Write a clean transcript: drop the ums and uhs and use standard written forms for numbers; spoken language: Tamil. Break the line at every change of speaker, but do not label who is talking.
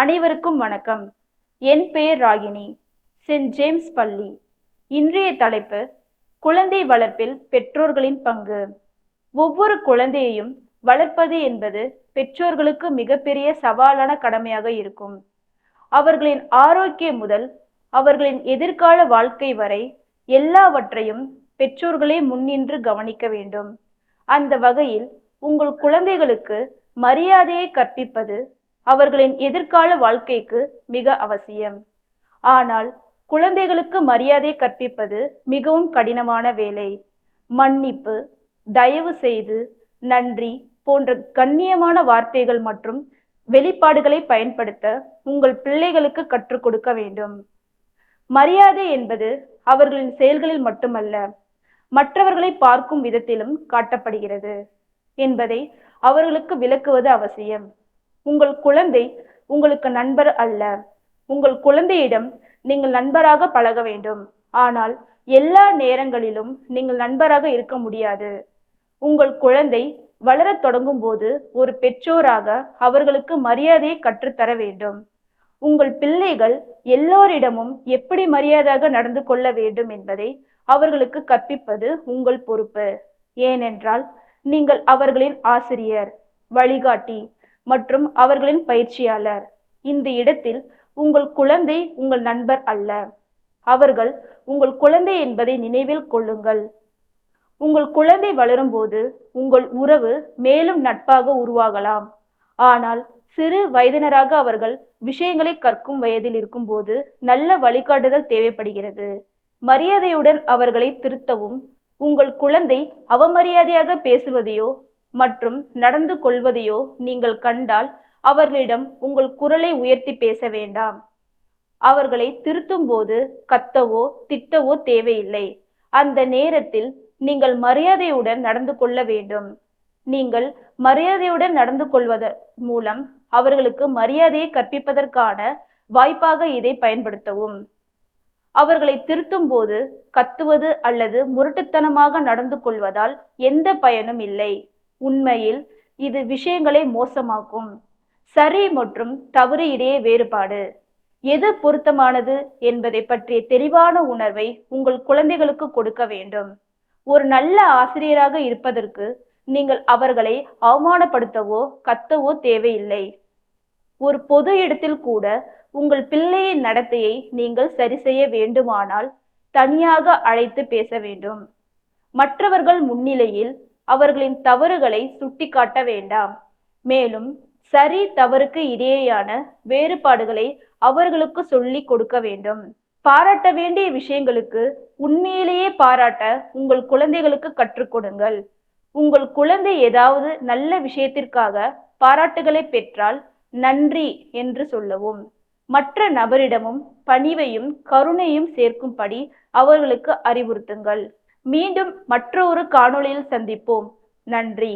அனைவருக்கும் வணக்கம். என் பெயர் ராகினி, செயின்ட் ஜேம்ஸ் பள்ளி. இன்றைய தலைப்பு குழந்தை வளர்ப்பில் பெற்றோர்களின் பங்கு. ஒவ்வொரு குழந்தையையும் வளர்ப்பது என்பது பெற்றோர்களுக்கு மிகப்பெரிய சவாலான கடமையாக இருக்கும். அவர்களின் ஆரோக்கியம் முதல் அவர்களின் எதிர்கால வாழ்க்கை வரை எல்லாவற்றையும் பெற்றோர்களே முன்னின்று கவனிக்க வேண்டும். அந்த வகையில் உங்கள் குழந்தைகளுக்கு மரியாதையை கற்பிப்பது அவர்களின் எதிர்கால வாழ்க்கைக்கு மிக அவசியம். ஆனால் குழந்தைகளுக்கு மரியாதை கற்பிப்பது மிகவும் கடினமான வேலை. மன்னிப்பு, தயவு செய்து, நன்றி போன்ற கண்ணியமான வார்த்தைகள் மற்றும் வெளிப்பாடுகளை பயன்படுத்த உங்கள் பிள்ளைகளுக்கு கற்றுக் கொடுக்க வேண்டும். மரியாதை என்பது அவர்களின் செயல்களில் மட்டுமல்ல, மற்றவர்களை பார்க்கும் விதத்திலும் காட்டப்படுகிறது என்பதை அவர்களுக்கு விளக்குவது அவசியம். உங்கள் குழந்தை உங்களுக்கு நண்பர் அல்ல. உங்கள் குழந்தையிடம் நீங்கள் நண்பராக பழக வேண்டும். ஆனால் எல்லா நேரங்களிலும் நீங்கள் நண்பராக இருக்க முடியாது. உங்கள் குழந்தை வளரத் தொடங்கும் போது ஒரு பெற்றோராக அவர்களுக்கு மரியாதையை கற்றுத்தர வேண்டும். உங்கள் பிள்ளைகள் எல்லோரிடமும் எப்படி மரியாதையாக நடந்து கொள்ள வேண்டும் என்பதை அவர்களுக்கு கற்பிப்பது உங்கள் பொறுப்பு. ஏனென்றால் நீங்கள் அவர்களின் ஆசிரியர், வழிகாட்டி மற்றும் அவர்களின் பயிற்சியாளர். இந்த இடத்தில் உங்கள் குழந்தை உங்கள் நண்பர் அல்ல. அவர்கள் உங்கள் குழந்தை என்பதை நினைவில் கொள்ளுங்கள். உங்கள் குழந்தை வளரும்போது உங்கள் உறவு மேலும் நட்பாக உருவாகலாம். ஆனால் சிறு வயதினராக அவர்கள் விஷயங்களை கற்கும் வயதில் இருக்கும்போது நல்ல வழிகாட்டுதல் தேவைப்படுகிறது. மரியாதையுடன் அவர்களை திருத்தவும். உங்கள் குழந்தை அவமரியாதையாக பேசுவதையோ மற்றும் நடந்து கொள்வதையோ நீங்கள் கண்டால் அவர்களிடம் உங்கள் குரலை உயர்த்தி பேச வேண்டாம். அவர்களை திருத்தும் போது கத்தவோ திட்டவோ தேவையில்லை. அந்த நேரத்தில் நீங்கள் மரியாதையுடன் நடந்து கொள்ள வேண்டும். நீங்கள் மரியாதையுடன் நடந்து கொள்வதன் மூலம் அவர்களுக்கு மரியாதையை கற்பிப்பதற்கான வாய்ப்பாக இதை பயன்படுத்தவும். அவர்களை திருத்தும் போது கத்துவது அல்லது முரட்டுத்தனமாக நடந்து கொள்வதால் எந்த பயனும் இல்லை. உண்மையில் இது விஷயங்களை மோசமாக்கும். சரி மற்றும் தவறு இடையே வேறுபாடு, எது பொருத்தமானது என்பதை பற்றிய தெளிவான உணர்வை உங்கள் குழந்தைகளுக்கு கொடுக்க வேண்டும். ஒரு நல்ல ஆசிரியராக இருப்பதற்கு நீங்கள் அவர்களை அவமானப்படுத்தவோ கத்தவோ தேவையில்லை. ஒரு பொது இடத்தில் கூட உங்கள் பிள்ளையின் நடத்தையை நீங்கள் சரி செய்ய வேண்டுமானால் தனியாக அழைத்து பேச வேண்டும். மற்றவர்கள் முன்னிலையில் அவர்களின் தவறுகளை சுட்டிக்காட்ட வேண்டாம். மேலும் சரி தவறுக்கு இடையேயான வேறுபாடுகளை அவர்களுக்கு சொல்லிக் கொடுக்க வேண்டும். பாராட்ட வேண்டிய விஷயங்களுக்கு உண்மையிலேயே பாராட்ட உங்கள் குழந்தைகளுக்கு கற்றுக் கொடுங்கள். உங்கள் குழந்தை ஏதாவது நல்ல விஷயத்திற்காக பாராட்டுகளை பெற்றால் நன்றி என்று சொல்லவும். மற்ற நபரிடமும் பணிவையும் கருணையும் சேர்க்கும்படி அவர்களுக்கு அறிவுறுத்துங்கள். மீண்டும் மற்றொரு காணொளியில் சந்திப்போம். நன்றி.